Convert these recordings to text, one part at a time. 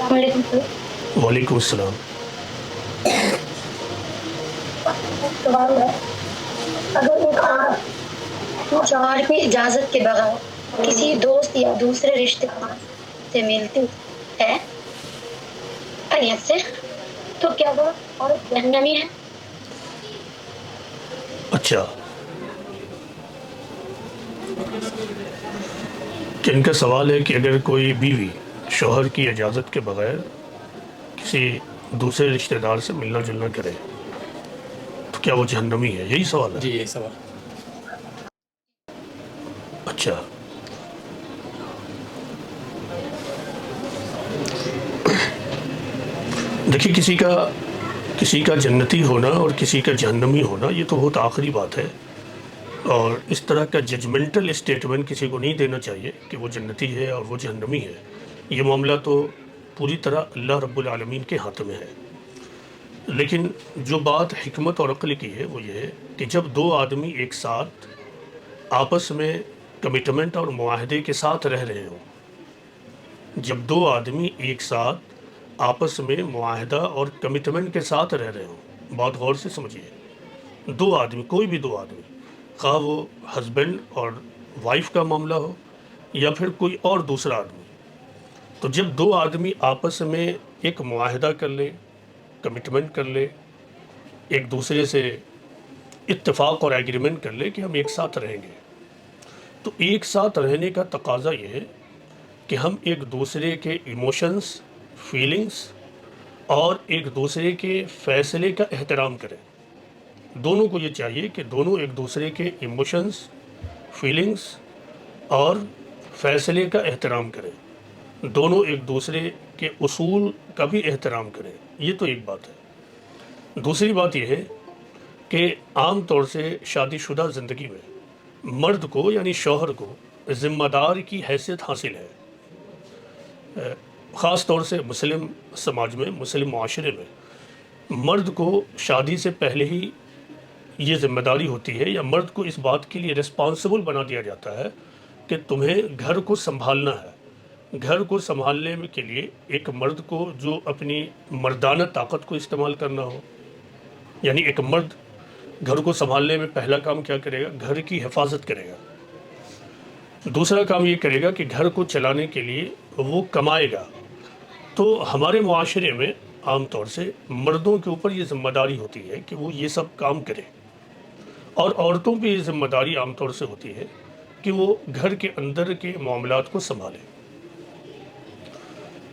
السلام علیکم سر۔ وعلیکم السلام۔ سوال ہے، اگر ایک عورت شوہر کی اجازت کے بغیر کسی دوست یا دوسرے رشتے دار سے ملتی ہے نیت سے، تو کیا وہ عورت جہنمی ہے؟ اچھا، کہ ان کا سوال ہے کہ اگر کوئی بیوی شوہر کی اجازت کے بغیر کسی دوسرے رشتہ دار سے ملنا جلنا کرے تو کیا وہ جہنمی ہے؟ یہی سوال ہے؟ جی یہی سوال۔ اچھا، دیکھیے کسی کا جنتی ہونا اور کسی کا جہنمی ہونا یہ تو بہت آخری بات ہے، اور اس طرح کا ججمنٹل اسٹیٹمنٹ کسی کو نہیں دینا چاہیے کہ وہ جنتی ہے اور وہ جہنمی ہے۔ یہ معاملہ تو پوری طرح اللہ رب العالمین کے ہاتھ میں ہے۔ لیکن جو بات حکمت اور عقل کی ہے وہ یہ ہے کہ جب دو آدمی ایک ساتھ آپس میں کمٹمنٹ اور معاہدے کے ساتھ رہ رہے ہوں، جب دو آدمی ایک ساتھ آپس میں معاہدہ اور کمٹمنٹ کے ساتھ رہ رہے ہوں، بات غور سے سمجھیے، دو آدمی، کوئی بھی دو آدمی، خواہ وہ ہسبینڈ اور وائف کا معاملہ ہو یا پھر کوئی اور دوسرا آدمی، تو جب دو آدمی آپس میں ایک معاہدہ کر لے، کمٹمنٹ کر لے، ایک دوسرے سے اتفاق اور ایگریمنٹ کر لے کہ ہم ایک ساتھ رہیں گے، تو ایک ساتھ رہنے کا تقاضا یہ ہے کہ ہم ایک دوسرے کے ایموشنز، فیلنگز اور ایک دوسرے کے فیصلے کا احترام کریں۔ دونوں کو یہ چاہیے کہ دونوں ایک دوسرے کے ایموشنز، فیلنگز اور فیصلے کا احترام کریں، دونوں ایک دوسرے کے اصول کا بھی احترام کریں۔ یہ تو ایک بات ہے۔ دوسری بات یہ ہے کہ عام طور سے شادی شدہ زندگی میں مرد کو یعنی شوہر کو ذمہ دار کی حیثیت حاصل ہے، خاص طور سے مسلم سماج میں، مسلم معاشرے میں مرد کو شادی سے پہلے ہی یہ ذمہ داری ہوتی ہے، یا مرد کو اس بات کے لیے ریسپانسبل بنا دیا جاتا ہے کہ تمہیں گھر کو سنبھالنا ہے۔ گھر کو سنبھالنے کے لیے ایک مرد کو جو اپنی مردانہ طاقت کو استعمال کرنا ہو، یعنی ایک مرد گھر کو سنبھالنے میں پہلا کام کیا کرے گا؟ گھر کی حفاظت کرے گا۔ دوسرا کام یہ کرے گا کہ گھر کو چلانے کے لیے وہ کمائے گا۔ تو ہمارے معاشرے میں عام طور سے مردوں کے اوپر یہ ذمہ داری ہوتی ہے کہ وہ یہ سب کام کرے، اور عورتوں پہ یہ ذمہ داری عام طور سے ہوتی ہے کہ وہ گھر کے اندر کے معاملات کو سنبھالے۔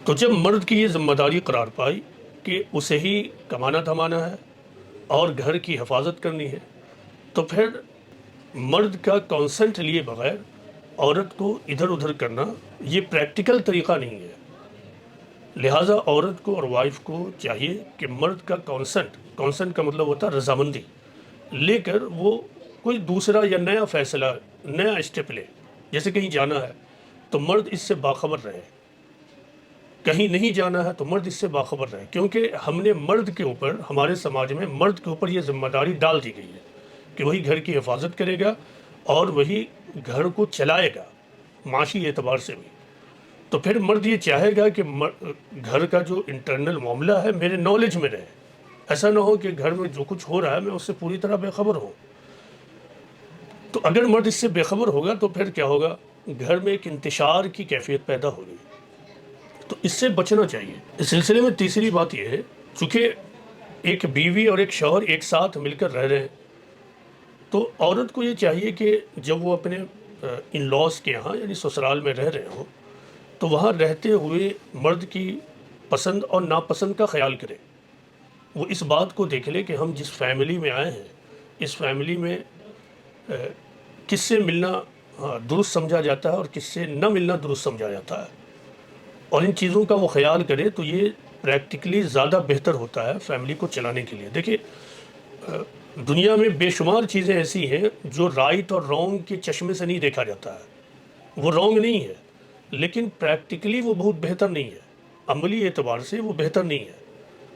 تو جب مرد کی یہ ذمہ داری قرار پائی کہ اسے ہی کمانا دھمانا ہے اور گھر کی حفاظت کرنی ہے، تو پھر مرد کا کانسنٹ لیے بغیر عورت کو ادھر ادھر کرنا یہ پریکٹیکل طریقہ نہیں ہے۔ لہٰذا عورت کو اور وائف کو چاہیے کہ مرد کا کانسنٹ کا مطلب ہوتا ہے رضامندی، لے کر وہ کوئی دوسرا یا نیا فیصلہ، نیا اسٹیپ لے۔ جیسے کہیں جانا ہے تو مرد اس سے باخبر رہے، کہیں نہیں جانا ہے تو مرد اس سے باخبر رہے، کیونکہ ہم نے مرد کے اوپر، ہمارے سماج میں مرد کے اوپر یہ ذمہ داری ڈال دی گئی ہے کہ وہی گھر کی حفاظت کرے گا اور وہی گھر کو چلائے گا معاشی اعتبار سے بھی۔ تو پھر مرد یہ چاہے گا کہ گھر کا جو انٹرنل معاملہ ہے میرے نالج میں رہے، ایسا نہ ہو کہ گھر میں جو کچھ ہو رہا ہے میں اس سے پوری طرح بے خبر ہوں۔ تو اگر مرد اس سے بے خبر ہوگا تو پھر کیا ہوگا؟ گھر میں ایک انتشار کی کیفیت پیدا ہوگی، تو اس سے بچنا چاہیے۔ اس سلسلے میں تیسری بات یہ ہے، چونکہ ایک بیوی اور ایک شوہر ایک ساتھ مل کر رہ رہے ہیں، تو عورت کو یہ چاہیے کہ جب وہ اپنے ان لاز کے یہاں یعنی سسرال میں رہ رہے ہوں تو وہاں رہتے ہوئے مرد کی پسند اور ناپسند کا خیال کرے۔ وہ اس بات کو دیکھ لے کہ ہم جس فیملی میں آئے ہیں، اس فیملی میں کس سے ملنا درست سمجھا جاتا ہے اور کس سے نہ ملنا درست سمجھا جاتا ہے، اور ان چیزوں کا وہ خیال کرے، تو یہ پریکٹیکلی زیادہ بہتر ہوتا ہے فیملی کو چلانے کے لیے۔ دیکھیے دنیا میں بے شمار چیزیں ایسی ہیں جو رائٹ اور رانگ کے چشمے سے نہیں دیکھا جاتا ہے، وہ رانگ نہیں ہے لیکن پریکٹیکلی وہ بہت بہتر نہیں ہے، عملی اعتبار سے وہ بہتر نہیں ہے،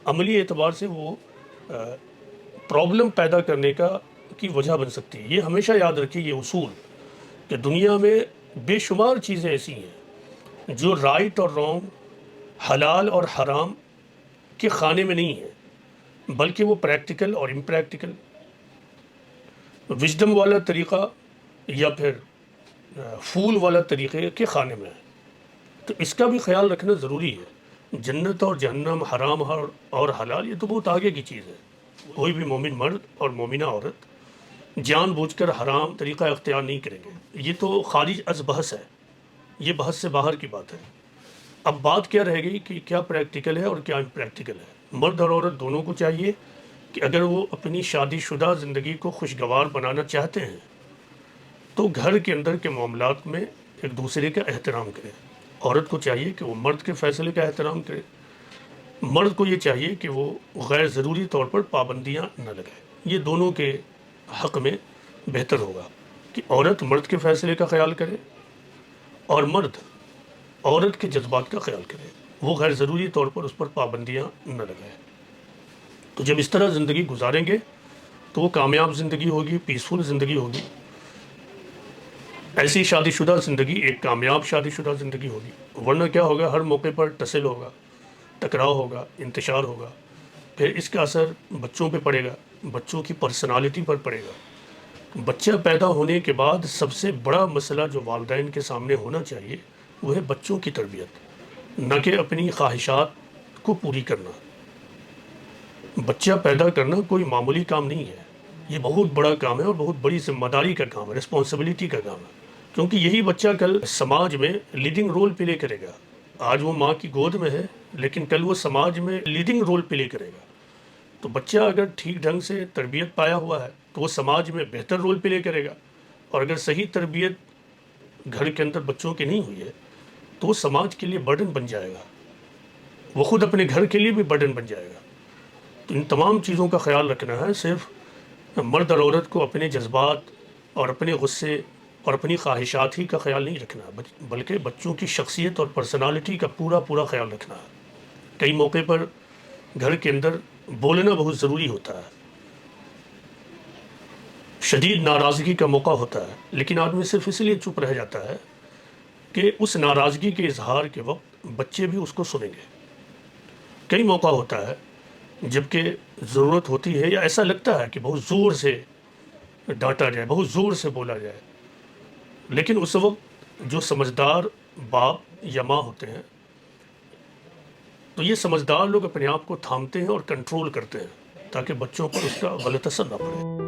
عملی اعتبار سے وہ پرابلم پیدا کرنے کی وجہ بن سکتی ہے۔ یہ ہمیشہ یاد رکھیے یہ اصول کہ دنیا میں بے شمار چیزیں ایسی ہیں جو رائٹ اور رانگ حلال اور حرام کے خانے میں نہیں ہے، بلکہ وہ پریکٹیکل اور امپریکٹیکل، وژڈم والا طریقہ یا پھر فول والا طریقے کے خانے میں ہے۔ تو اس کا بھی خیال رکھنا ضروری ہے۔ جنت اور جہنم، حرام اور حلال، یہ تو بہت آگے کی چیز ہے۔ کوئی بھی مومن مرد اور مومنہ عورت جان بوجھ کر حرام طریقہ اختیار نہیں کریں گے، یہ تو خارج از بحث ہے، یہ بحث سے باہر کی بات ہے۔ اب بات کیا رہ گئی کہ کیا پریکٹیکل ہے اور کیا امپریکٹیکل ہے۔ مرد اور عورت دونوں کو چاہیے کہ اگر وہ اپنی شادی شدہ زندگی کو خوشگوار بنانا چاہتے ہیں تو گھر کے اندر کے معاملات میں ایک دوسرے کا احترام کرے۔ عورت کو چاہیے کہ وہ مرد کے فیصلے کا احترام کرے، مرد کو یہ چاہیے کہ وہ غیر ضروری طور پر پابندیاں نہ لگائے۔ یہ دونوں کے حق میں بہتر ہوگا کہ عورت مرد کے فیصلے کا خیال کرے اور مرد عورت کے جذبات کا خیال کرے، وہ غیر ضروری طور پر اس پر پابندیاں نہ لگائے۔ تو جب اس طرح زندگی گزاریں گے تو وہ کامیاب زندگی ہوگی، پیسفل زندگی ہوگی۔ ایسی شادی شدہ زندگی ایک کامیاب شادی شدہ زندگی ہوگی، ورنہ کیا ہوگا، ہر موقع پر ٹسل ہوگا، ٹکراؤ ہوگا، انتشار ہوگا، پھر اس کا اثر بچوں پہ پڑے گا، بچوں کی پرسنالٹی پر پڑے گا۔ بچہ پیدا ہونے کے بعد سب سے بڑا مسئلہ جو والدین کے سامنے ہونا چاہیے وہ ہے بچوں کی تربیت، نہ کہ اپنی خواہشات کو پوری کرنا۔ بچہ پیدا کرنا کوئی معمولی کام نہیں ہے، یہ بہت بڑا کام ہے اور بہت بڑی ذمہ داری کا کام ہے، رسپانسبلٹی کا کام ہے، کیونکہ یہی بچہ کل سماج میں لیڈنگ رول پلے کرے گا۔ آج وہ ماں کی گود میں ہے لیکن کل وہ سماج میں لیڈنگ رول پلے کرے گا۔ تو بچہ اگر ٹھیک ڈھنگ سے تربیت پایا ہوا ہے تو وہ سماج میں بہتر رول پلے کرے گا، اور اگر صحیح تربیت گھر کے اندر بچوں کی نہیں ہوئی ہے تو وہ سماج کے لیے برڈن بن جائے گا، وہ خود اپنے گھر کے لیے بھی برڈن بن جائے گا۔ تو ان تمام چیزوں کا خیال رکھنا ہے، صرف مرد اور عورت کو اپنے جذبات اور اپنے غصے اور اپنی خواہشات ہی کا خیال نہیں رکھنا، بلکہ بچوں کی شخصیت اور پرسنالٹی کا پورا خیال رکھنا ہے۔ کئی موقع پر گھر کے اندر بولنا بہت ضروری ہوتا ہے، شدید ناراضگی کا موقع ہوتا ہے، لیکن آدمی صرف اس لیے چپ رہ جاتا ہے کہ اس ناراضگی کے اظہار کے وقت بچے بھی اس کو سنیں گے۔ کئی موقع ہوتا ہے جبکہ ضرورت ہوتی ہے یا ایسا لگتا ہے کہ بہت زور سے ڈانٹا جائے، بہت زور سے بولا جائے، لیکن اس وقت جو سمجھدار باپ یا ماں ہوتے ہیں تو یہ سمجھدار لوگ اپنے آپ کو تھامتے ہیں اور کنٹرول کرتے ہیں تاکہ بچوں پر اس کا غلط اثر نہ پڑے۔